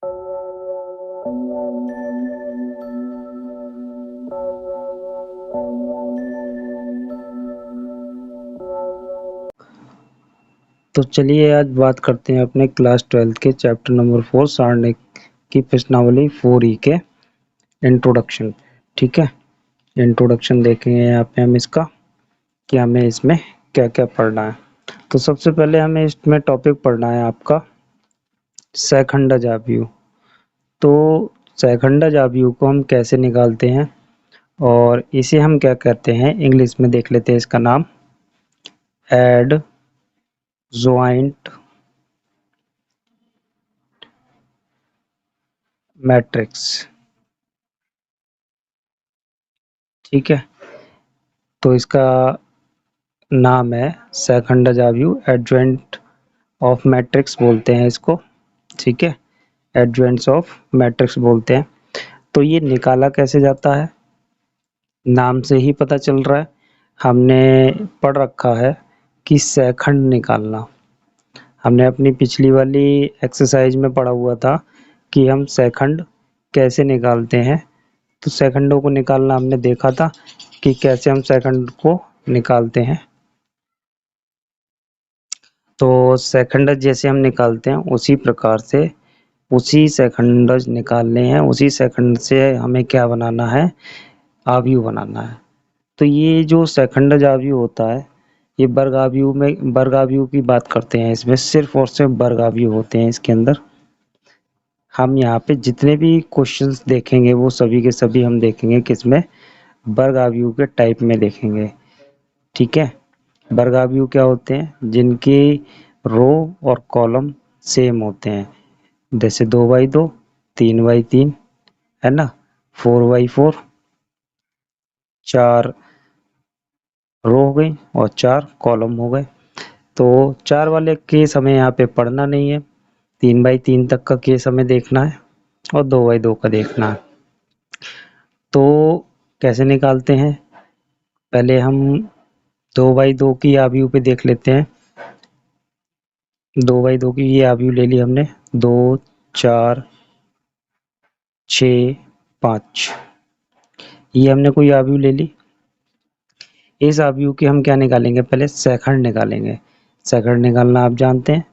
तो चलिए आज बात करते हैं अपने क्लास 12 के चैप्टर नंबर 4 सारणी की प्रश्नावली 4E के इंट्रोडक्शन पे। ठीक है, इंट्रोडक्शन देखेंगे यहाँ पे हम इसका कि हमें इसमें क्या क्या पढ़ना है। तो सबसे पहले हमें इसमें टॉपिक पढ़ना है आपका सहखंडज आव्यूह। तो सहखंडज आव्यूह को हम कैसे निकालते हैं और इसे हम क्या कहते हैं, इंग्लिश में देख लेते हैं इसका नाम, एड ज्वाइंट मैट्रिक्स। ठीक है, तो इसका नाम है सहखंडज आव्यूह, एडजॉइंट ऑफ मैट्रिक्स बोलते हैं इसको। ठीक है, एडजॉइंट्स ऑफ मैट्रिक्स बोलते हैं। तो ये निकाला कैसे जाता है, नाम से ही पता चल रहा है, हमने पढ़ रखा है कि सहखंड निकालना। हमने अपनी पिछली वाली एक्सरसाइज में पढ़ा हुआ था कि हम सहखंड कैसे निकालते हैं। तो सहखंडों को निकालना हमने देखा था कि कैसे हम सहखंड को निकालते हैं। तो सहखंडज जैसे हम निकालते हैं उसी प्रकार से उसी सहखंडज निकालने हैं, उसी सहखंड से हमें क्या बनाना है, आव्यूह बनाना है। तो ये जो सहखंडज आव्यूह होता है, ये वर्ग आव्यूह में, वर्ग आव्यूह की बात करते हैं, इसमें सिर्फ और सिर्फ वर्ग आव्यूह होते हैं इसके अंदर। हम यहाँ पे जितने भी क्वेश्चंस देखेंगे वो सभी के सभी हम देखेंगे किसमें, वर्ग आव्यूह के टाइप में देखेंगे। ठीक है, वर्ग आव्यूह क्या होते हैं, जिनकी रो और कॉलम सेम होते हैं, जैसे 2x2, 3x3, है ना, 4x4, 4 रो हो गई और 4 कॉलम हो गए। तो 4 वाले केस हमें यहाँ पे पढ़ना नहीं है, 3x3 तक का केस हमें देखना है और 2x2 का देखना है। तो कैसे निकालते हैं, पहले हम 2x2 की आव्यूह पे देख लेते हैं। 2x2 की ये आव्यूह ले ली हमने, 2, 4, 6, 5, ये हमने कोई आव्यूह ले ली। इस आव्यूह की हम क्या निकालेंगे, पहले सहखंड निकालेंगे। सहखंड निकालना आप जानते हैं,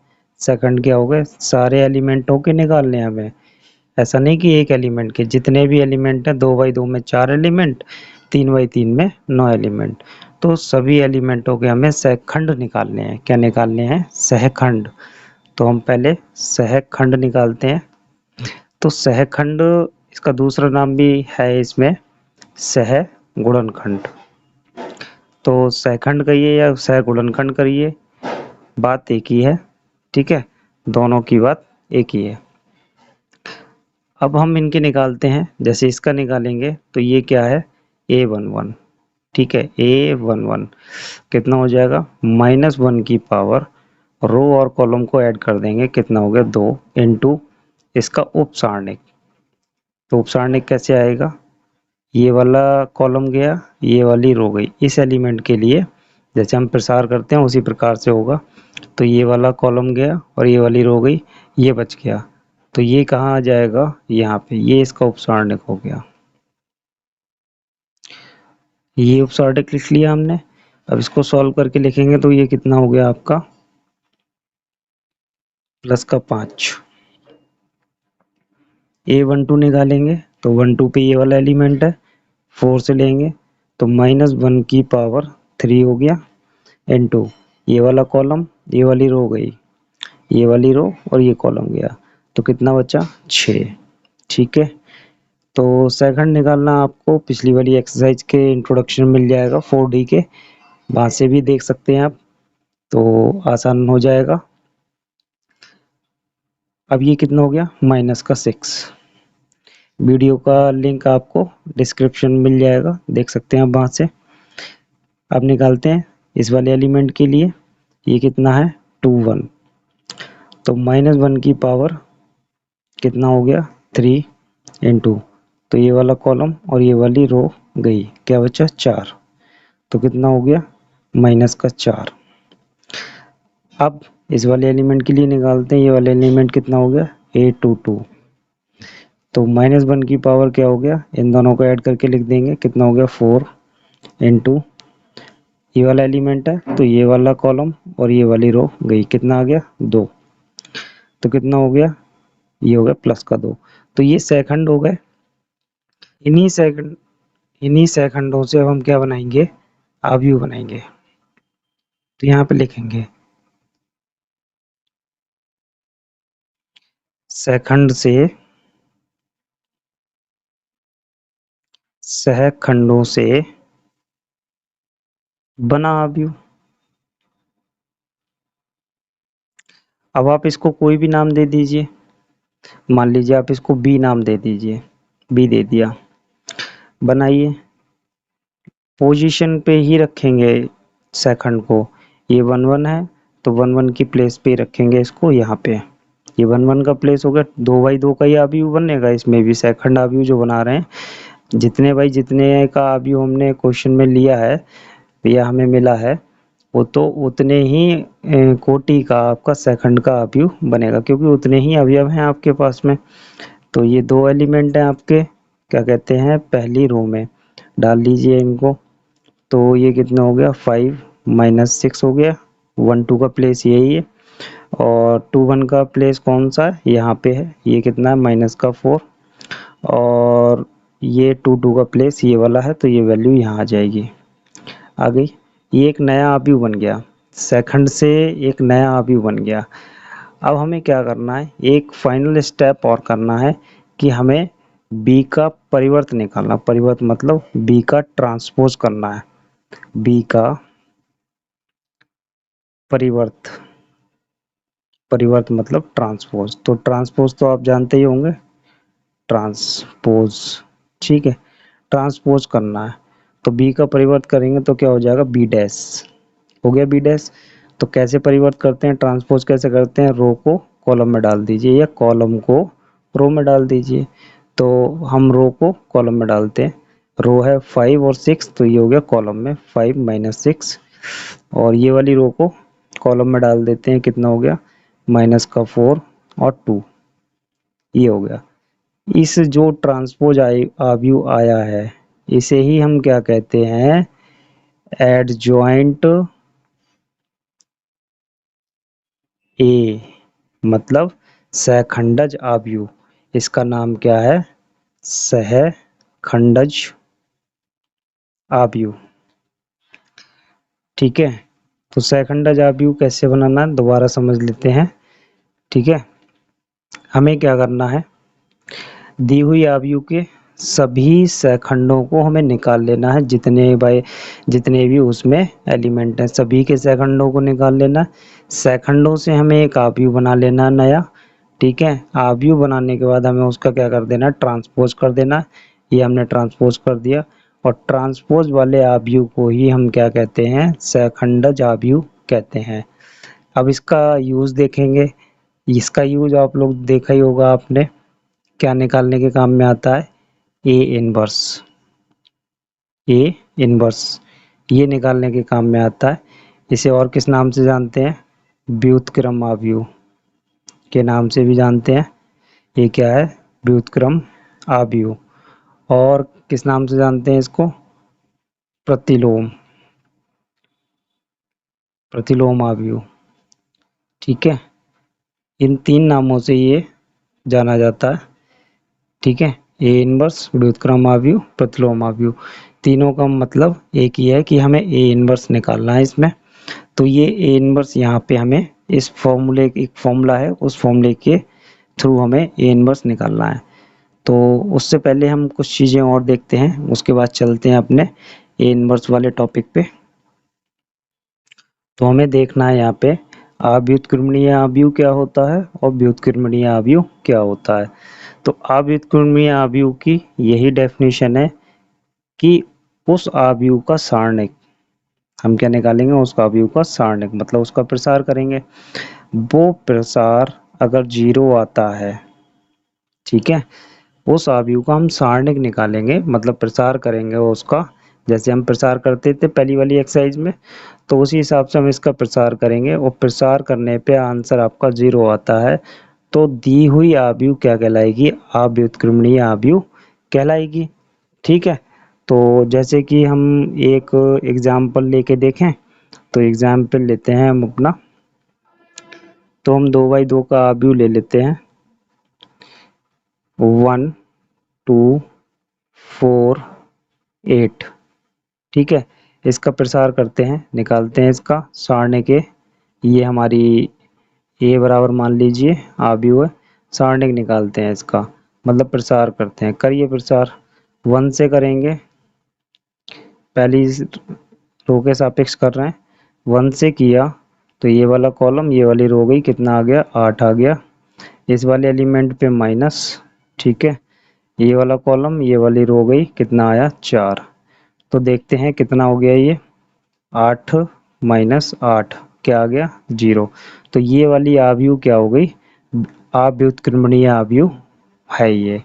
सहखंड क्या हो गए, सारे एलिमेंटों के निकालने हैं हमें, ऐसा नहीं कि एक एलिमेंट के, जितने भी एलिमेंट हैं, 2x2 में 4 एलिमेंट, 3x3 में 9 एलिमेंट, तो सभी एलिमेंटों के हमें सहखंड निकालने हैं। क्या निकालने हैं, सहखंड। तो हम पहले सहखंड निकालते हैं। तो सहखंड, इसका दूसरा नाम भी है इसमें, सहगुणनखंड। तो सहखंड कहिए या सहगुणनखंड करिए, बात एक ही है। ठीक है, दोनों की बात एक ही है। अब हम इनके निकालते हैं, जैसे इसका निकालेंगे तो ये क्या है, A11। ठीक है, A11 कितना हो जाएगा, -1 की पावर, रो और कॉलम को ऐड कर देंगे, कितना हो गया 2, इंटू इसका उपसारणिक। तो उपसारणिक कैसे आएगा, ये वाला कॉलम गया, ये वाली रो गई, इस एलिमेंट के लिए जैसे हम प्रसार करते हैं उसी प्रकार से होगा। तो ये वाला कॉलम गया और ये वाली रो गई, ये बच गया, तो ये कहाँ आ जाएगा, यहाँ पे, ये इसका उपसारणिक हो गया। ये उपसारणिक लिख लिया हमने। अब इसको सॉल्व करके लिखेंगे तो ये कितना हो गया आपका, प्लस का 5। A12 निकालेंगे तो 12 पे ये वाला एलिमेंट है, 4 से लेंगे तो -1 की पावर 3 हो गया, इनटू ये वाला कॉलम, ये वाली रो गई, ये वाली रो और ये कॉलम गया, तो कितना बचा, 6। ठीक है, तो सेकंड निकालना आपको पिछली वाली एक्सरसाइज के इंट्रोडक्शन मिल जाएगा 4D के, वहाँ से भी देख सकते हैं आप, तो आसान हो जाएगा। अब ये कितना हो गया, -6। वीडियो का लिंक आपको डिस्क्रिप्शन में मिल जाएगा, देख सकते हैं आप वहाँ से। अब निकालते हैं इस वाले एलिमेंट के लिए, ये कितना है 21, तो -1 की पावर कितना हो गया 3 इंटू, तो ये वाला कॉलम और ये वाली रो गई, क्या बचा 4, तो कितना हो गया -4। अब इस वाले एलिमेंट के लिए निकालते हैं, ये वाला एलिमेंट कितना हो गया A22, तो -1 की पावर क्या हो गया, इन दोनों को ऐड करके लिख देंगे, कितना हो गया 4 इंटू ये वाला एलिमेंट है तो ये वाला कॉलम और ये वाली रो गई, कितना आ गया 2, तो कितना हो गया, ये हो गया +2। तो ये सेकंड हो गए। इन्हीं सेकंड इन्हीं सेकंडों से अब हम क्या बनाएंगे, आव्यूह बनाएंगे। तो यहाँ पे लिखेंगे सेकंड से सहखंडों से बना आव्यूह। अब आप इसको कोई भी नाम दे दीजिए, मान लीजिए आप इसको बी नाम दे दीजिए, बी दे दिया, बनाइए। पोजीशन पे ही रखेंगे सेकंड को, ये 1 1 है तो 1 1 की प्लेस पे ही रखेंगे इसको, यहाँ पे ये 1 1 का प्लेस हो गया, 2/2 का ही आव्यूह बनेगा, इसमें भी सेकंड आव्यूह जो बना रहे हैं, जितने बाई जितने का आव्यूह हमने क्वेश्चन में लिया है या हमें मिला है, वो तो उतने ही कोटि का आपका सेकंड का आव्यूह बनेगा, क्योंकि उतने ही अवयव हैं आपके पास में। तो ये 2 एलिमेंट हैं आपके, क्या कहते हैं, पहली रो में डाल लीजिए इनको। तो ये कितना हो गया 5 -6 हो गया, 1 2 का प्लेस यही है और 2 1 का प्लेस कौन सा है, यहाँ पे है, ये कितना है -4, और ये 2 2 का प्लेस ये वाला है, तो ये वैल्यू यहाँ आ जाएगी, आ गई। ये एक नया आव्यूह बन गया, सेकंड से एक नया आव्यूह बन गया। अब हमें क्या करना है, एक फाइनल स्टेप और करना है कि हमें बी का परिवर्त निकालना, परिवर्त मतलब बी का ट्रांसपोज करना है, बी का परिवर्त, परिवर्त मतलब ट्रांसपोज, तो ट्रांसपोज तो आप जानते ही होंगे, ट्रांसपोज, ठीक है, ट्रांसपोज करना है। तो बी का परिवर्त करेंगे तो क्या हो जाएगा, बी डैश हो गया, बी डैश। तो कैसे परिवर्त करते हैं, ट्रांसपोज कैसे करते हैं, रो को कॉलम में डाल दीजिए या कॉलम को रो में डाल दीजिए। तो हम रो को कॉलम में डालते हैं, रो है 5 और 6, तो ये हो गया कॉलम में 5 - 6, और ये वाली रो को कॉलम में डाल देते हैं, कितना हो गया -4 और 2, ये हो गया। इस जो ट्रांसपोज आव्यूह आया है, इसे ही हम क्या कहते हैं, एडजॉइंट ए, मतलब सहखंडज आव्यूह। इसका नाम क्या है, सहखंडज आव्यूह, ठीक है। तो सहखंडज आव्यूह कैसे बनाना है दोबारा समझ लेते हैं, ठीक है। हमें क्या करना है, दी हुई आव्यूह के सभी सहखंडों को हमें निकाल लेना है, जितने भी उसमें एलिमेंट हैं सभी के सहखंडों को निकाल लेना है। सहखंडों से हमें एक आव्यूह बना लेना है नया, ठीक है। आव्यूह बनाने के बाद हमें उसका क्या कर देना, ट्रांसपोज कर देना, ये हमने ट्रांसपोज कर दिया, और ट्रांसपोज वाले आव्यूह को ही हम क्या कहते हैं, सहखंडज आव्यूह कहते हैं। अब इसका यूज देखेंगे, इसका यूज आप लोग देखा ही होगा आपने, क्या निकालने के काम में आता है, ए इनवर्स, ए इनवर्स ये निकालने के काम में आता है। इसे और किस नाम से जानते हैं, व्युत्क्रम आव्यूह के नाम से भी जानते हैं। ये क्या है, व्युत्क्रम आव्यूह। और किस नाम से जानते हैं इसको, प्रतिलोम, प्रतिलोम आव्यूह, ठीक है। इन 3 नामों से ये जाना जाता है, ठीक है। ए इनवर्स, व्युत्क्रम आव्यूह, प्रतिलोम आव्यूह, तीनों का मतलब एक ही है कि हमें ए इनवर्स निकालना है इसमें। तो ये ए इनवर्स यहाँ पे हमें इस फॉर्मूले, एक फॉर्मूला है, उस फॉर्मूले के थ्रू हमें ए इनवर्स निकालना है। तो उससे पहले हम कुछ चीज़ें और देखते हैं, उसके बाद चलते हैं अपने ए इनवर्स वाले टॉपिक पे। तो हमें देखना है यहाँ पे अव्युत्क्रमणीय आव्यूह क्या होता है और व्युत्क्रमणीय आव्यूह क्या होता है। तो अव्युत्क्रमणीय आव्यूह की यही डेफिनेशन है कि उस आव्यूह का सारणिक, हम क्या निकालेंगे, उसका आव्यूह का सारणिक मतलब उसका प्रसार करेंगे। वो प्रसार अगर 0 आता है, ठीक है, उस आव्यूह का हम सारणिक निकालेंगे, मतलब प्रसार करेंगे उसका, जैसे हम प्रसार करते थे पहली वाली एक्सरसाइज में, तो उसी हिसाब से हम इसका प्रसार करेंगे, और प्रसार करने पे आंसर आपका 0 आता है, तो दी हुई आव्यूह क्या कहलाएगी, अव्युत्क्रमणीय आव्यूह कहलाएगी। ठीक है, तो जैसे कि हम एक एग्जाम्पल लेके देखें, तो एग्जाम्पल लेते हैं हम अपना, तो हम 2/2 का आव्यूह ले लेते हैं 1 2 4 8। ठीक है, इसका प्रसार करते हैं, निकालते हैं इसका सारणी के, ये हमारी ए बराबर मान लीजिए आव्यूह है, सारणिक निकालते हैं इसका, मतलब प्रसार करते हैं। करिए प्रसार, 1 से करेंगे, पहली रो के सापेक्ष कर रहे हैं, 1 से किया तो ये वाला कॉलम ये वाली रो गई, कितना आ गया 8 आ गया, इस वाले एलिमेंट पे माइनस। ठीक है, ये वाला कॉलम ये वाली रो गई, कितना आया 4। तो देखते हैं कितना हो गया ये, 8 माइनस 8 क्या आ गया 0। तो ये वाली आव्यूह क्या हो गई, अव्युत्क्रमणीय आव्यूह है ये।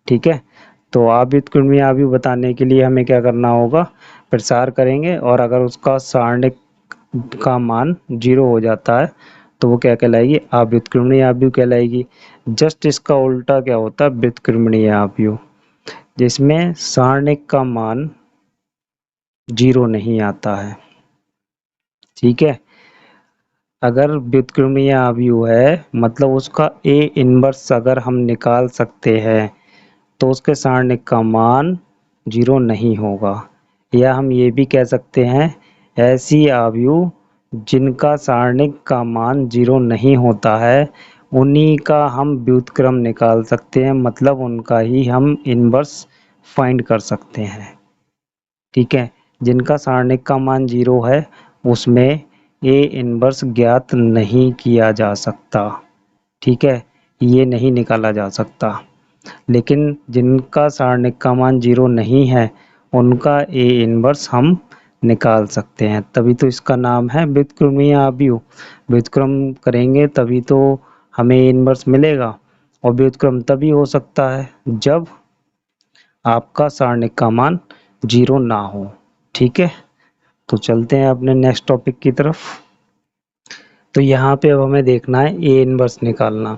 ठीक है, तो अव्युत्क्रमणीय आव्यूह बताने के लिए हमें क्या करना होगा, प्रसार करेंगे, और अगर उसका सारणिक का मान 0 हो जाता है तो वो क्या कहलाएगी, अव्युत्क्रमणीय आव्यूह कहलाएगी। जस्ट इसका उल्टा क्या होता है, व्युत्क्रमणीय आव्यूह, जिसमें सारणिक का मान 0 नहीं आता है। ठीक है, अगर व्युत्क्रमणीय आव्यूह है मतलब उसका ए इनवर्स अगर हम निकाल सकते हैं तो उसके सारणिक का मान 0 नहीं होगा। या हम ये भी कह सकते हैं, ऐसी आव्यूह जिनका सारणिक का मान 0 नहीं होता है उन्हीं का हम व्युत्क्रम निकाल सकते हैं, मतलब उनका ही हम इनवर्स फाइंड कर सकते हैं। ठीक है, जिनका सारणिक का मान 0 है उसमें ए इनवर्स ज्ञात नहीं किया जा सकता। ठीक है, ये नहीं निकाला जा सकता, लेकिन जिनका सारणिक का मान 0 नहीं है उनका ए इनवर्स हम निकाल सकते हैं, तभी तो इसका नाम है व्युत्क्रमणीय आव्यूह। व्युत्क्रम करेंगे तभी तो हमें ए इनवर्स मिलेगा, और व्युत्क्रम तभी हो सकता है जब आपका सारणिक का मान 0 ना हो। ठीक है, तो चलते हैं अपने नेक्स्ट टॉपिक की तरफ। तो यहाँ पे अब हमें देखना है ए इनवर्स निकालना।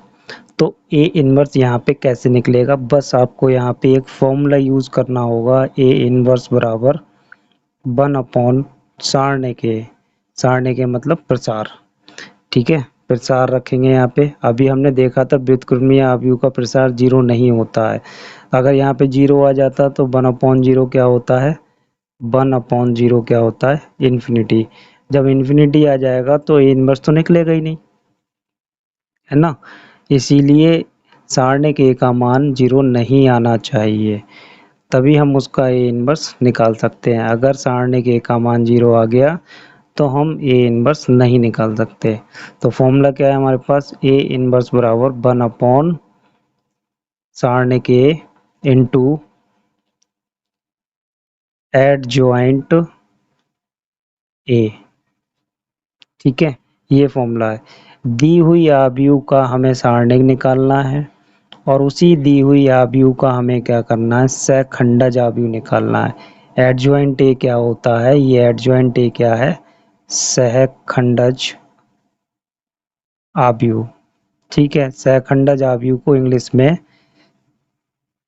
तो ए इनवर्स यहाँ पे कैसे निकलेगा, बस आपको यहाँ पे एक फॉर्मूला यूज करना होगा, ए इनवर्स बराबर 1 अपॉन सारणी के मतलब प्रसार। ठीक है, प्रसार रखेंगे यहाँ पे, अभी हमने देखा था व्युत्क्रमणीय आव्यूह का प्रसार 0 नहीं होता है। अगर यहाँ पे 0 आ जाता तो 1/0 क्या होता है, 1/0 क्या होता है, इन्फिनिटी। जब इन्फिनिटी आ जाएगा तो ए इनवर्स तो निकलेगा ही नहीं, है ना। इसीलिए सारणिक ए का मान 0 नहीं आना चाहिए, तभी हम उसका ए इनवर्स निकाल सकते हैं। अगर सारणिक ए का मान 0 आ गया तो हम ए इनवर्स नहीं निकाल सकते। तो फॉर्मूला क्या है हमारे पास, ए इनवर्स बराबर 1 अपॉन सारणिक ए इंटू एडजॉइंट ए। ठीक है, ये फॉर्मूला है। दी हुई आव्यूह का हमें सारणिक निकालना है, और उसी दी हुई आव्यूह का हमें क्या करना है, सहखंडज आव्यूह निकालना है। एडजॉइंट ए क्या होता है, ये एडजॉइंट ए क्या है, सहखंडज आव्यूह। ठीक है, सहखंडज आव्यूह को इंग्लिश में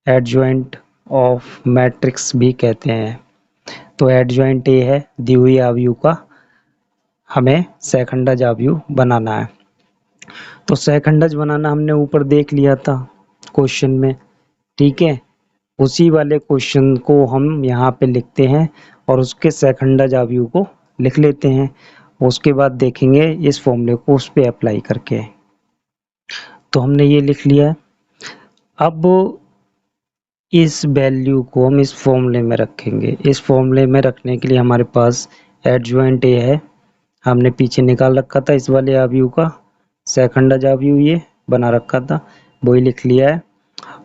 एडजॉइंट ऑफ मैट्रिक्स भी कहते हैं। तो एडजॉइंट ए है, दी हुई आव्यूह का हमें सहखंडज आव्यूह बनाना है। तो सहखंडज बनाना हमने ऊपर देख लिया था क्वेश्चन में। ठीक है, उसी वाले क्वेश्चन को हम यहाँ पे लिखते हैं और उसके सहखंडज आव्यूह को लिख लेते हैं। उसके बाद देखेंगे इस फॉर्मूले को उस पे अप्लाई करके। तो हमने ये लिख लिया है। अब इस वैल्यू को हम इस फॉर्मूले में रखेंगे। इस फॉर्मूले में रखने के लिए हमारे पास एडजॉइंट ए है, हमने पीछे निकाल रखा था इस वाले आव्यूह का, सहखंडज आव्यूह ये बना रखा था, वही लिख लिया है।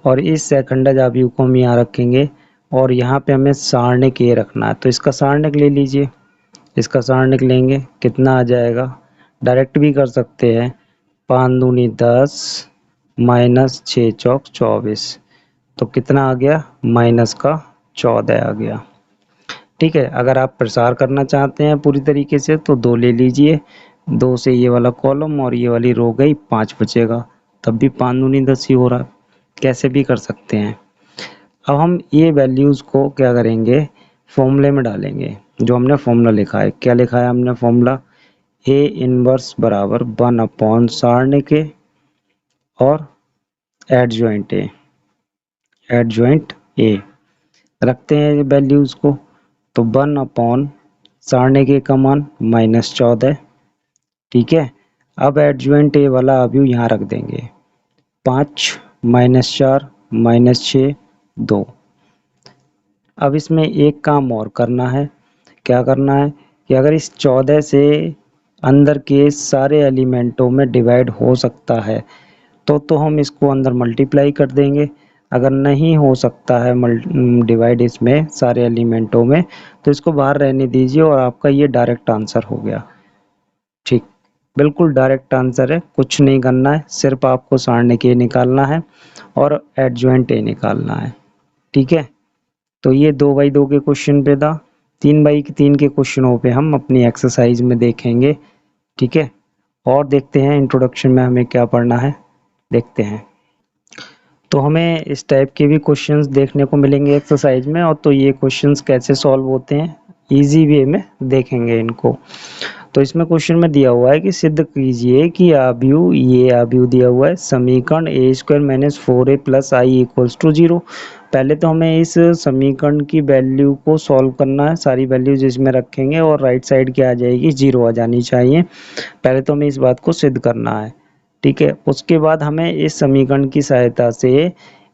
और इस सहखंडज आव्यूह को हम यहाँ रखेंगे, और यहाँ पे हमें सारणिक ए रखना है। तो इसका सारणिक ले लीजिए, इसका सारणिक लेंगे, कितना आ जाएगा, डायरेक्ट भी कर सकते हैं, 5 दूनी 10 माइनस 6 चौक 24, तो कितना आ गया, माइनस का 14 आ गया। ठीक है, अगर आप प्रसार करना चाहते हैं पूरी तरीके से तो 2 ले लीजिए, 2 से ये वाला कॉलम और ये वाली रो गई, 5 बचेगा, तब भी 5 दूनी 10 ही हो रहा है, कैसे भी कर सकते हैं। अब हम ये वैल्यूज़ को क्या करेंगे, फॉर्मूले में डालेंगे। जो हमने फॉर्मूला लिखा है, क्या लिखा है हमने फॉर्मूला, ए इनवर्स बराबर 1 अपॉन सारणी के और एडजॉइंट ए, एडजॉइंट ए रखते हैं वैल्यूज़ को। तो 1 अपॉन सारणी के का मान -14, ठीक है। अब एडजॉइंट ए वाला अभी यहाँ रख देंगे, 5 -4 -6 2। अब इसमें एक काम और करना है, क्या करना है कि अगर इस 14 से अंदर के सारे एलिमेंटों में डिवाइड हो सकता है तो हम इसको अंदर मल्टीप्लाई कर देंगे। अगर नहीं हो सकता है डिवाइड इसमें सारे एलिमेंटों में, तो इसको बाहर रहने दीजिए और आपका ये डायरेक्ट आंसर हो गया। ठीक, बिल्कुल डायरेक्ट आंसर है, कुछ नहीं करना है, सिर्फ आपको सारणी के निकालना है और एडजॉइंट ए निकालना है, ठीक है। तो ये 2x2 के क्वेश्चन पे था। 3x3 के क्वेश्चनों पे हम अपनी एक्सरसाइज में देखेंगे, ठीक है। और देखते हैं इंट्रोडक्शन में हमें क्या पढ़ना है, देखते हैं। तो हमें इस टाइप के भी क्वेश्चंस देखने को मिलेंगे एक्सरसाइज में, और तो ये क्वेश्चंस कैसे सॉल्व होते हैं इजी वे में देखेंगे इनको। तो इसमें क्वेश्चन में दिया हुआ है कि सिद्ध कीजिए कि आव्यूह, ये आव्यूह दिया हुआ है, समीकरण A square minus 4a plus I equals to 0। पहले तो हमें इस समीकरण की वैल्यू को सॉल्व करना है, सारी वैल्यूज इसमें रखेंगे और राइट साइड क्या आ जाएगी, 0 आ जानी चाहिए। पहले तो हमें इस बात को सिद्ध करना है, ठीक है। उसके बाद हमें इस समीकरण की सहायता से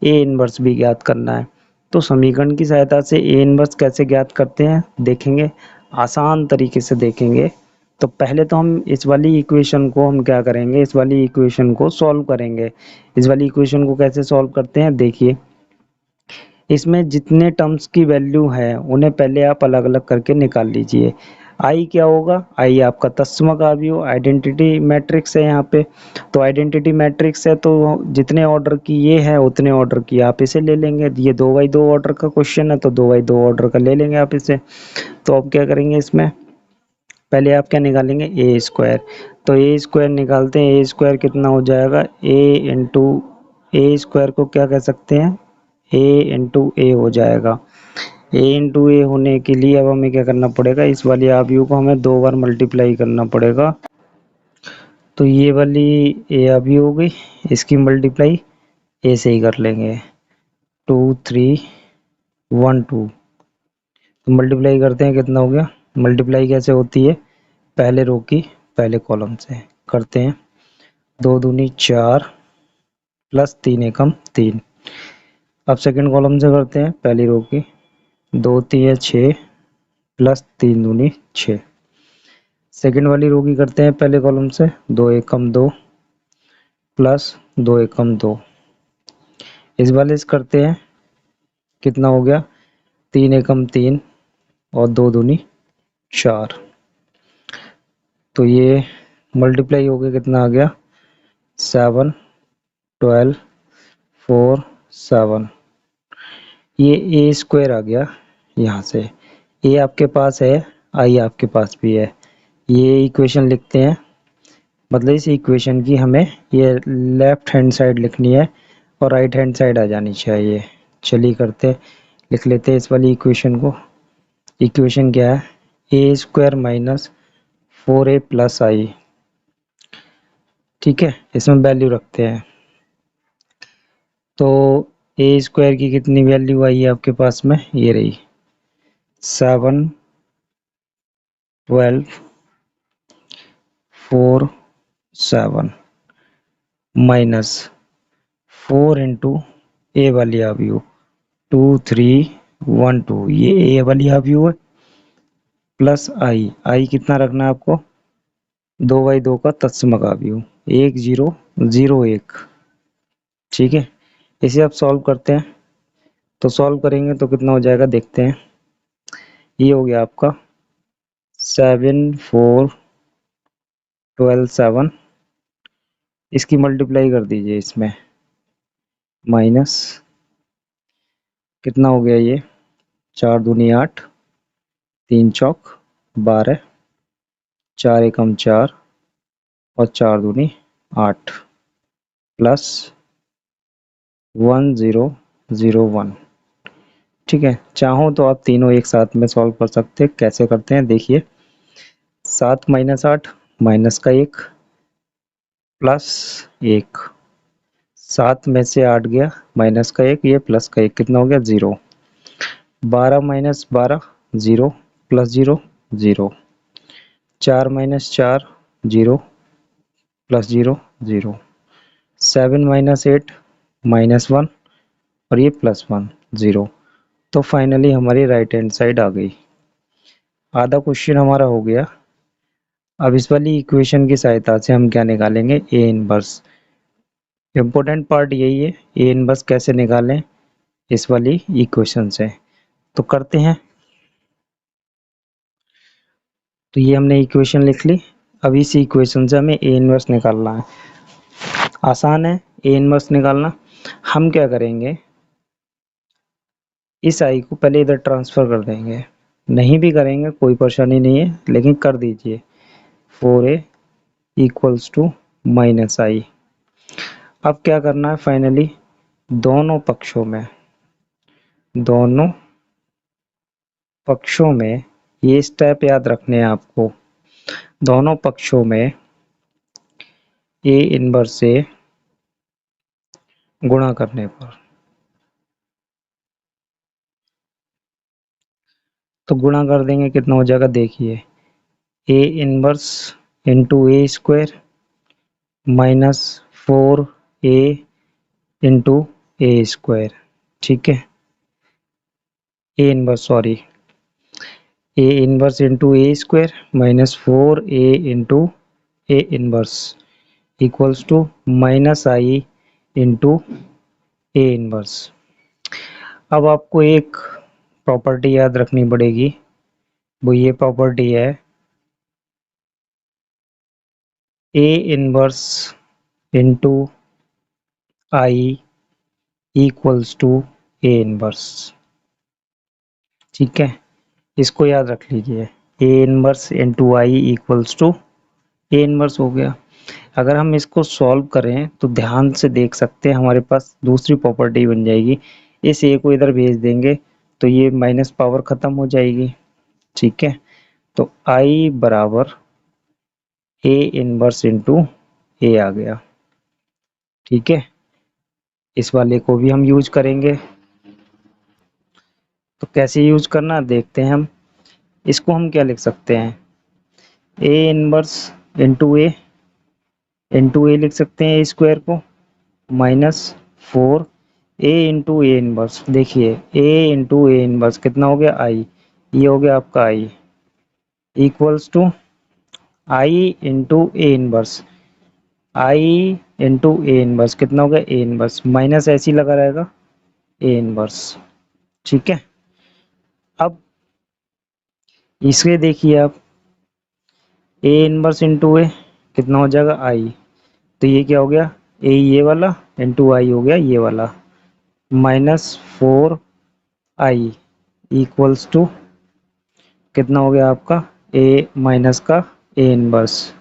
ए इनवर्स भी ज्ञात करना है। तो समीकरण की सहायता से ए इनवर्स कैसे ज्ञात करते हैं देखेंगे, आसान तरीके से देखेंगे। तो पहले तो हम इस वाली इक्वेशन को हम क्या करेंगे, इस वाली इक्वेशन को सॉल्व करेंगे। इस वाली इक्वेशन को कैसे सॉल्व करते हैं देखिए, इसमें जितने टर्म्स की वैल्यू है उन्हें पहले आप अलग अलग करके निकाल लीजिए। आई क्या होगा, आई आपका तत्समक अवयव, आइडेंटिटी मैट्रिक्स है यहाँ पे। तो आइडेंटिटी मैट्रिक्स है तो जितने ऑर्डर की ये है उतने ऑर्डर की आप इसे ले लेंगे। ये 2x2 ऑर्डर का क्वेश्चन है तो 2x2 ऑर्डर का ले लेंगे आप इसे। तो अब क्या करेंगे, इसमें पहले आप क्या निकालेंगे, ए स्क्वायर। तो ए स्क्वायर निकालते हैं, ए स्क्वायर कितना हो जाएगा, ए इंटू ए स्क्वायर को क्या कह सकते हैं, ए इंटू ए हो जाएगा। ए इंटू ए होने के लिए अब हमें क्या करना पड़ेगा, इस वाली आव्यूह को हमें 2 बार मल्टीप्लाई करना पड़ेगा। तो ये वाली ए आव्यूह हो गई, इसकी मल्टीप्लाई ए से ही कर लेंगे, 2 3 1 2। तो मल्टीप्लाई करते हैं, कितना हो गया, मल्टीप्लाई कैसे होती है, पहले रो की पहले कॉलम से करते हैं। 2 दूनी 4 प्लस 3 एकम 3। अब सेकंड कॉलम से करते हैं, पहली रो की 2 3 6 प्लस 3 दूनी 6। सेकंड वाली रो की करते हैं पहले कॉलम से, 2 एकम 2 प्लस 2 एकम 2। इस वाले से करते हैं, कितना हो गया, 3 एकम 3 और 2 दूनी 4। तो ये मल्टीप्लाई हो गया, कितना आ गया, 7 12 4 7। ये ए स्क्वायर आ गया यहाँ से, ए आपके पास है, आई आपके पास भी है। ये इक्वेशन लिखते हैं, मतलब इस इक्वेशन की हमें ये लेफ्ट हैंड साइड लिखनी है और राइट हैंड साइड आ जानी चाहिए। चलिए करते, लिख लेते हैं इस वाली इक्वेशन को। इक्वेशन क्या है, ए स्क्वायर माइनस 4a प्लस आई, ठीक है। इसमें वैल्यू रखते हैं, तो ए स्क्वायर की कितनी वैल्यू आई है आपके पास में, ये रही 7 12 4 7 माइनस 4 इंटू ए वाली आव्यूह 2 3 1 2, ये ए वाली आव्यूह है, प्लस आई, आई कितना रखना है आपको, 2x2 का तत्समक आव्यूह 1 0 0 1, ठीक है। इसे आप सॉल्व करते हैं, तो सॉल्व करेंगे तो कितना हो जाएगा देखते हैं। ये हो गया आपका 7 4 12 7, इसकी मल्टीप्लाई कर दीजिए इसमें, माइनस कितना हो गया ये, 4 दूनी 8 3 चौक 12 4 एकम 4 और 4 दूनी 8। प्लस 1001। ठीक है, चाहो तो आप तीनों एक साथ में सॉल्व कर सकते हैं। कैसे करते हैं देखिए, 7 माइनस 8 माइनस का 1 प्लस 1, 7 में से 8 गया माइनस का 1, ये प्लस का 1, कितना हो गया 0। 12 minus 12 0 plus 0 0। 4 minus 4 0 plus 0 0। 7 minus 8 minus 1 और ये प्लस 1 0। तो फाइनली हमारी राइट हैंड साइड आ गई। आधा क्वेश्चन हमारा हो गया। अब इस वाली इक्वेशन की सहायता से हम क्या निकालेंगे, ए इनवर्स। इम्पोर्टेंट पार्ट यही है, ए इनवर्स कैसे निकालें इस वाली इक्वेशन से। तो करते हैं। तो ये हमने इक्वेशन लिख ली। अब इस इक्वेशन से हमें ए इनवर्स निकालना है। आसान है ए इनवर्स निकालना। हम क्या करेंगे, इस आई को पहले इधर ट्रांसफर कर देंगे। नहीं भी करेंगे कोई परेशानी नहीं है, लेकिन कर दीजिए। 4a इक्वल्स टू माइनस आई। अब क्या करना है फाइनली, दोनों पक्षों में ये स्टेप याद रखने हैं आपको। दोनों पक्षों में ए इनवर्स से गुणा करने पर, तो गुणा कर देंगे, कितना हो जाएगा देखिए, A inverse into A square minus 4a into A square. ठीक है, A inverse sorry, A inverse into A square minus 4a into A inverse equals to minus I into A inverse. अब आपको एक प्रॉपर्टी याद रखनी पड़ेगी, वो ये प्रॉपर्टी है, A inverse into I equals to A inverse. ठीक है, इसको याद रख लीजिए, A inverse into I equals to A inverse हो गया। अगर हम इसको सॉल्व करें तो ध्यान से देख सकते हैं, हमारे पास दूसरी प्रॉपर्टी बन जाएगी। इस ए को इधर भेज देंगे तो ये माइनस पावर खत्म हो जाएगी। ठीक है, तो आई बराबर ए इनवर्स इंटू ए आ गया। ठीक है, इस वाले को भी हम यूज करेंगे। तो कैसे यूज करना देखते हैं हम। इसको हम क्या लिख सकते हैं, ए इनवर्स इंटू ए लिख सकते हैं, ए स्क्वायर को minus 4 A into A inverse. देखिए ए इंटू ए इनवर्स कितना हो गया आई, ये हो गया आपका I equals to I into A inverse. I into A inverse कितना हो गया ए इनवर्स, माइनस ऐसे ही लगा रहेगा ए इनवर्स। ठीक है, अब इसके देखिए आप, ए इनवर्स इंटू ए कितना हो जाएगा आई, तो ये क्या हो गया, ए ये वाला इंटू आई हो गया ये वाला, माइनस 4 आई इक्वल्स टू कितना हो गया आपका ए माइनस का ए इनवर्स।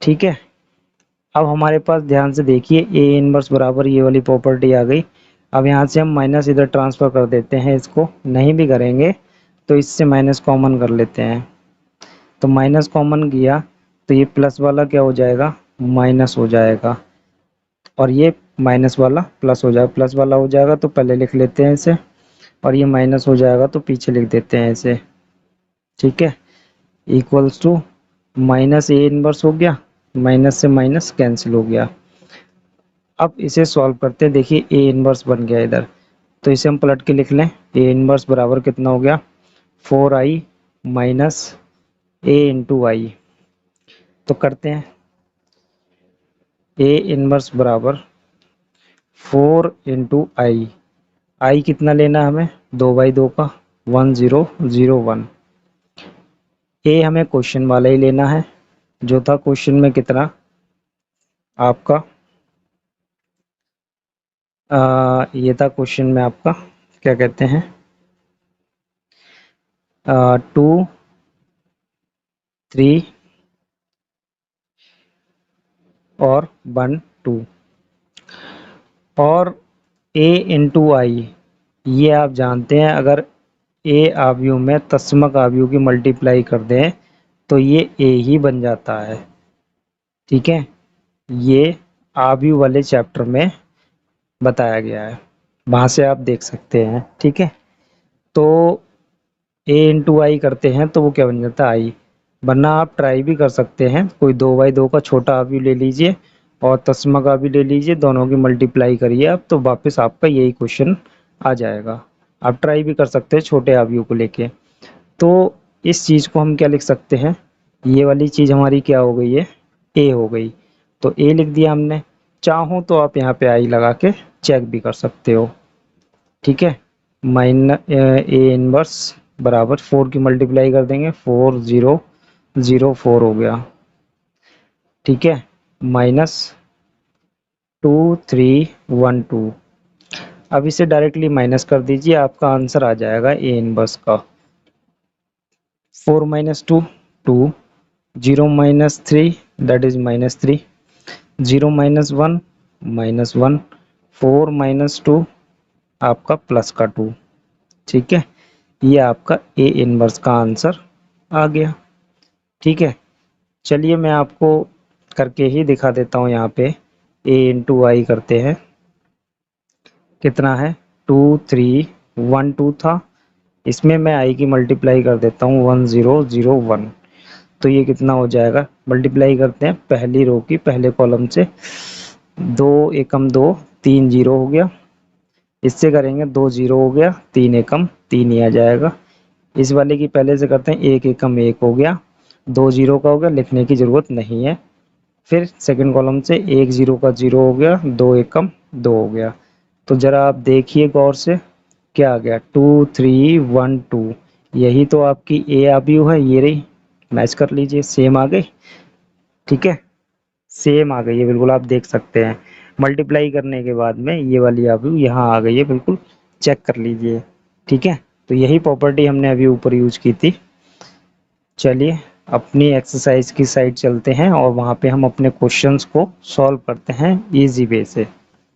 ठीक है, अब हमारे पास ध्यान से देखिए, ए इनवर्स बराबर ये वाली प्रॉपर्टी आ गई। अब यहाँ से हम माइनस इधर ट्रांसफर कर देते हैं, इसको नहीं भी करेंगे तो इससे माइनस कॉमन कर लेते हैं। तो माइनस कॉमन किया तो ये प्लस वाला क्या हो जाएगा, माइनस हो जाएगा, और ये माइनस वाला प्लस हो जाएगा। प्लस वाला हो जाएगा तो पहले लिख लेते हैं इसे, और ये माइनस हो जाएगा तो पीछे लिख देते हैं इसे। ठीक है, equals to minus A inverse हो गया, माइनस से माइनस कैंसिल हो गया। अब इसे सॉल्व करते हैं, देखिए ए इनवर्स बन गया इधर, तो इसे हम पलट के लिख लें। ए इनवर्स बराबर कितना हो गया, 4i माइनस ए इंटू आई। तो करते हैं, ए इनवर्स बराबर 4 इंटू आई कितना लेना है हमें, 2/2 का 1001। ए हमें क्वेश्चन वाला ही लेना है, जो था क्वेश्चन में कितना आपका, ये था क्वेश्चन में आपका, क्या कहते हैं, 2 3 और 1 2। और a इंटू आई, ये आप जानते हैं अगर a आव्यूह में तत्समक आव्यूह की मल्टीप्लाई कर दें तो ये a ही बन जाता है। ठीक है, ये आव्यूह वाले चैप्टर में बताया गया है, वहां से आप देख सकते हैं। ठीक है, तो a इंटू आई करते हैं तो वो क्या बन जाता है आई, वरना आप ट्राई भी कर सकते हैं, कोई 2/2 का छोटा आव्यूह ले लीजिए और तस्मक आव्यूह ले लीजिए, दोनों की मल्टीप्लाई करिए आप, तो वापस आपका यही क्वेश्चन आ जाएगा। आप ट्राई भी कर सकते हैं छोटे आव्यूह को लेके। तो इस चीज़ को हम क्या लिख सकते हैं, ये वाली चीज़ हमारी क्या हो गई है, ए हो गई, तो ए लिख दिया हमने। चाहो तो आप यहाँ पे आई लगा के चेक भी कर सकते हो। ठीक है, ए इनवर्स बराबर 4 की मल्टीप्लाई कर देंगे, 4004 हो गया। ठीक है, माइनस 2312, अब इसे डायरेक्टली माइनस कर दीजिए, आपका आंसर आ जाएगा ए इनवर्स का। 4 minus 2 2, 0 minus 3 that is minus 3, 0 minus 1 minus 1, 4 minus 2 आपका प्लस का 2। ठीक है, ये आपका ए इनवर्स का आंसर आ गया। ठीक है, चलिए मैं आपको करके ही दिखा देता हूँ। यहाँ पे ए इंटू आई करते हैं, कितना है 2312 था, इसमें मैं आई की मल्टीप्लाई कर देता हूँ 1001, तो ये कितना हो जाएगा, मल्टीप्लाई करते हैं पहली रो की पहले कॉलम से, 2 एकम 2 3 जीरो हो गया, इससे करेंगे 2 जीरो हो गया, 3 एकम 3 ही आ जाएगा। इस वाले की पहले से करते हैं, 1 एकम 1 हो गया, 2 जीरो का हो गया, लिखने की ज़रूरत नहीं है। फिर सेकंड कॉलम से 1 जीरो का 0 हो गया, 2 एकम 2 हो गया। तो ज़रा आप देखिए गौर से, क्या आ गया 2312, यही तो आपकी ए आव्यूह है, ये रही, मैच कर लीजिए, सेम आ गई। ठीक है, सेम आ गई है बिल्कुल, आप देख सकते हैं मल्टीप्लाई करने के बाद में ये वाली आव्यूह यहाँ आ गई है, बिल्कुल चेक कर लीजिए। ठीक है, तो यही प्रॉपर्टी हमने अभी ऊपर यूज की थी। चलिए अपनी एक्सरसाइज की साइड चलते हैं और वहाँ पे हम अपने क्वेश्चंस को सॉल्व करते हैं इजी वे से।